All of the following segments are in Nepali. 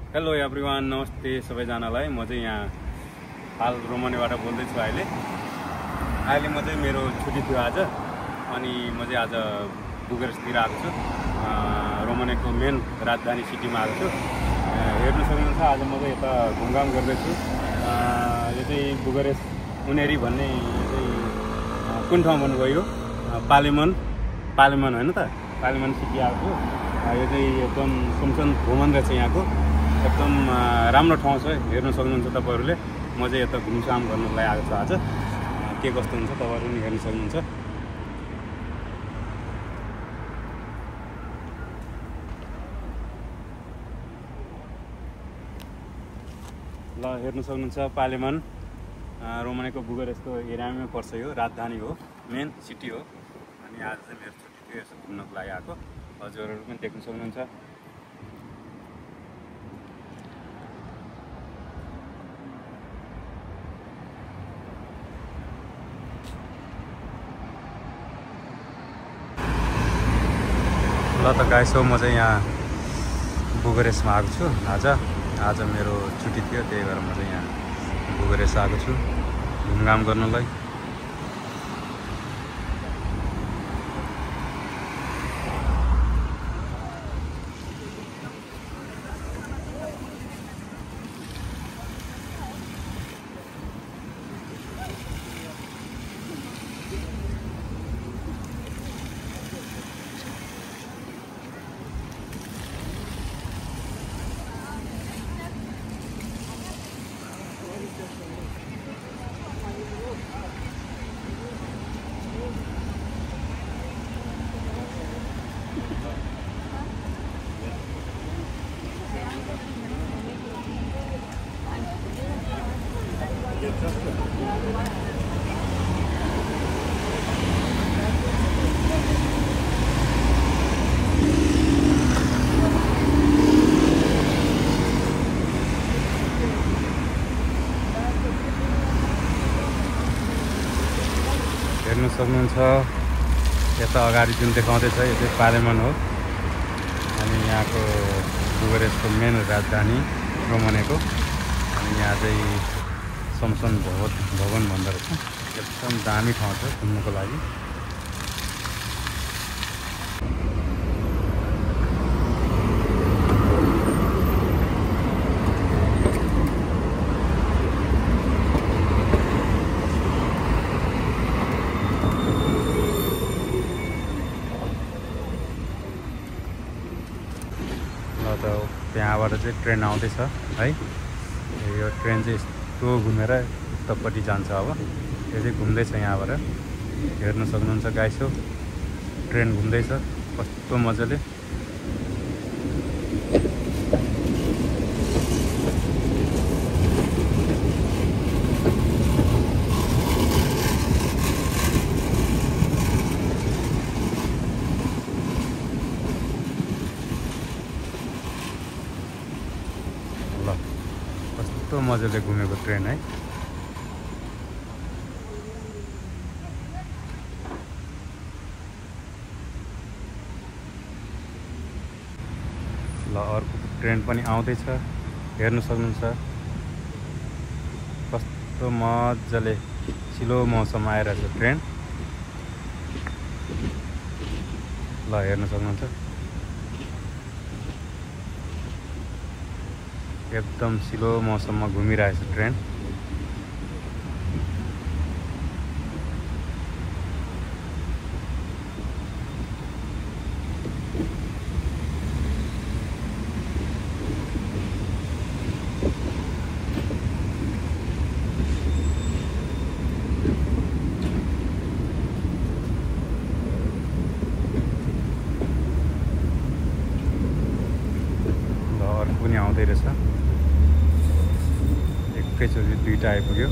हेलो एभ्रिवान, नमस्ते सबैजनालाई। म चाहिँ यहाँ हाल रोमनेबाट बोल्दैछु। अहिले म चाहिँ मेरो छुट्टी थियो आज, अनि म चाहिँ आज बुगरेस्टतिर आएको छु। रोमनेको मेन राजधानी सिटीमा आएको छु। हेर्नु सक्नुहुन्छ, आज म चाहिँ यता घुमघाम गर्दैछु। यो चाहिँ बुगरेस्ट उनेरी भन्ने कुन ठाउँ भन्नुभयो? यो पालेमन होइन त, पालेमन सिटी आएको छु। यो चाहिँ एकदम सुनसान भ्रमण रहेछ यहाँको, एकदम राम्रो ठाउँ छ। हेर्नु सक्नुहुन्छ तपाईँहरूले। म चाहिँ यता घुमघाम गर्नुको लागि आएको छु आज। के कस्तो हुन्छ तपाईँहरू पनि हेर्नु सक्नुहुन्छ। ल हेर्नु सक्नुहुन्छ, पालेमन रोमनेको बुगरेस्टको एरियामै पर्छ। यो राजधानी हो, मेन सिटी हो। अनि आज चाहिँ मेरो छुट्टी थियो, यसो घुम्नको लागि आएको। हजुरहरू पनि देख्न सक्नुहुन्छ। ल त गाइस, म चाहिँ यहाँ बुगरेस्टमा आएको छु। आज मेरो छुट्टी थियो, त्यही भएर म चाहिँ यहाँ बुगरेस्ट आएको छु घुमघाम गर्नलाई। हेर्नु सक्नुहुन्छ, यता अगाडि जुन देखाउँदैछ यो चाहिँ पालेमन हो। अनि यहाँको बुगरेस्टको मेन राजधानी रोमनेको। अनि यहाँ चाहिँ संसद भवन भन्दो रहेछ। एकदम दामी ठाउँ छ घुम्नुको लागि। त त्यहाँबाट चाहिँ ट्रेन आउँदैछ है। यो ट्रेन चाहिँ यस्तो घुमेर उतापट्टि जान्छ। अब यो चाहिँ घुम्दैछ यहाँबाट। हेर्न सक्नुहुन्छ गाइस, हो ट्रेन घुम्दैछ कस्तो मजाले। कस्तो मजाले घुमेको ट्रेन है। ल अर्को ट्रेन पनि आउँदैछ, हेर्नु सक्नुहुन्छ कस्तो मजाले चिलो मौसममा आइरहेको छ ट्रेन। ल हेर्नु सक्नुहुन्छ, एकदम सिलो मौसममा घुमिरहेछ ट्रेन। ल अर्को पनि आउँदै रहेछ। एकैचोटि दुईटा आइपुग्यो।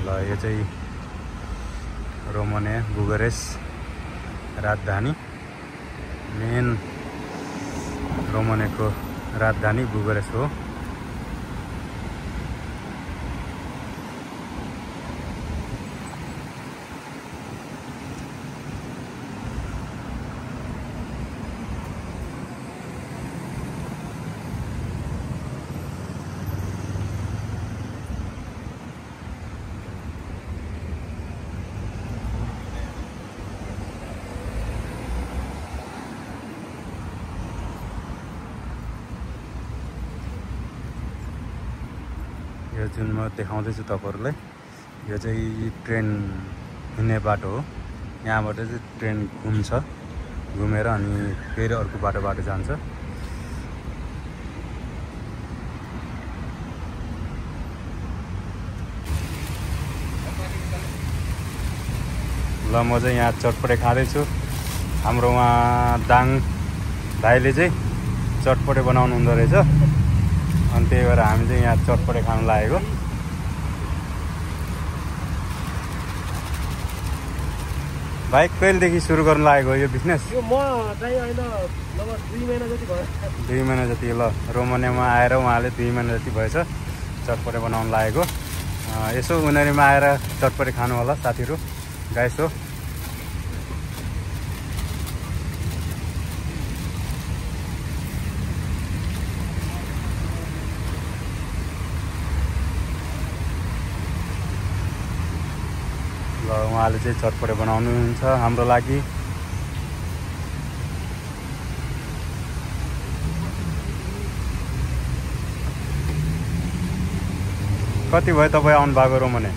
ल यो चाहिँ रोमानिया बुकारेस्ट राजधानी, मेन रोमानियाको राजधानी बुकारेस्ट हो। यो जुन म देखाउँदैछु तपाईहरुलाई, यो चाहिँ ट्रेन हिँड्ने बाटो हो। यहाँबाट चाहिँ ट्रेन घुम्छ, घुमेर अनि फेरि अर्को बाटोबाट जान्छ। ल म चाहिँ यहाँ चटपटे खाँदैछु। हाम्रो उहाँ दाङ भाइले चाहिँ चटपटे बनाउनु हुँदो रहेछ, अनि त्यही भएर हामी चाहिँ यहाँ चटपटे खान लागेको। भाइ कहिलेदेखि सुरु गर्नु लागेको यो बिजनेस? यो म चाहिँ होइन लगभग 2 महिना जति भयो। 2 महिना जति। ल रोमानियामा आएर उहाँले 2 महिना जति भएछ चटपटे बनाउनु लागेको। यसो उनीहरूमा आएर चटपटे खानु होला साथीहरू, गाइस हो। ल उहाँले चाहिँ चटपटे बनाउनुहुन्छ हाम्रो लागि। कति भयो तपाईँ आउनु भएको रोमानिया?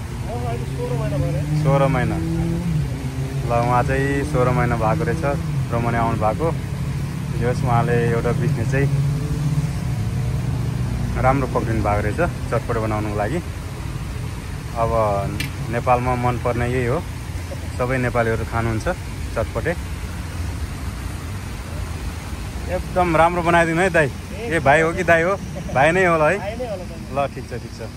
16 महिना। ल उहाँ चाहिँ 16 महिना भएको रहेछ रोमानिया आउनु भएको। जस उहाँले एउटा बिजनेस चाहिँ राम्रो पक्रिनु भएको रहेछ चटपटे बनाउनुको लागि। अब नेपालमा मनपर्ने यही हो, सबै नेपालीहरू खानुहुन्छ चटपटे। एकदम राम्रो बनाइदिनु है दाइ। ए भाइ हो कि दाइ हो? भाइ नै होला है। ल ठिक छ ठिक छ।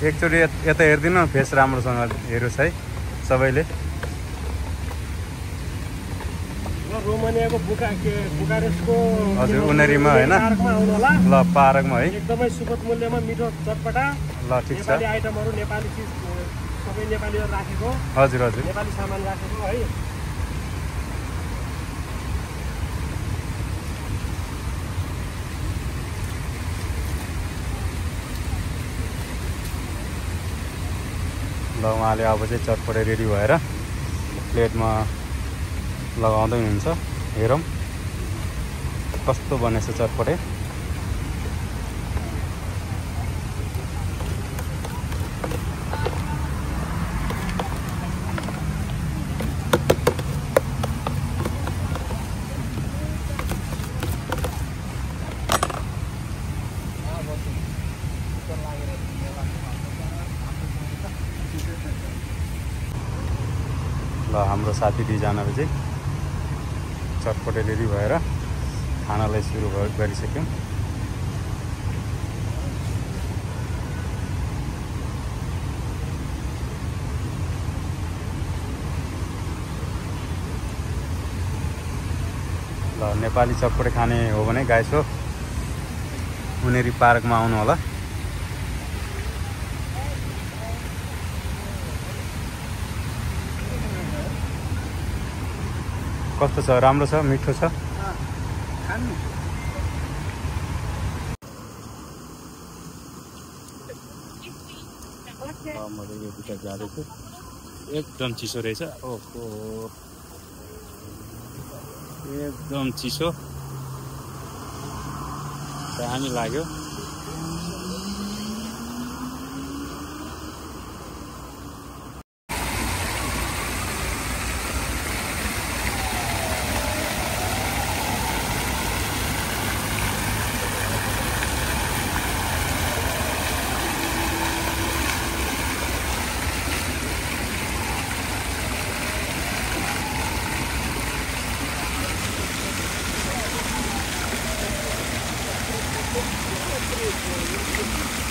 एकचोटि यता हेरिदिनु न, फेस राम्रोसँग हेरोस् है सबैले। रोमानियाको बुकारेस्टको हजुर उनीहरूमा होइन, ल पार्कमा है। एकदमै सुपथ मूल्यमा मिठो चटपटा ल ठिक छ। नेपाली आइटमहरू, नेपाली चिज सबै नेपालीहरू राखेको। हजुर हजुर नेपाली सामान राखेको है। ल उहाँले अब चाहिँ चटपटे रेडी भएर प्लेटमा लगाउँदै हुनुहुन्छ। हेरौँ कस्तो बनेछ चटपटे। ल हाम्रो साथी दुईजनाले चाहिँ चटपटे रेडी भएर खानालाई सुरु गरिसक्यौँ। ल नेपाली चटपटे खाने हो भने गाइस हो उनीहरू पार्कमा आउनु होला। कस्तो छ? राम्रो छ, मिठो छ। म यो भित्र जाँदैछु, एकदम चिसो रहेछ। ओहो एकदम चिसो, दामी लाग्यो। कि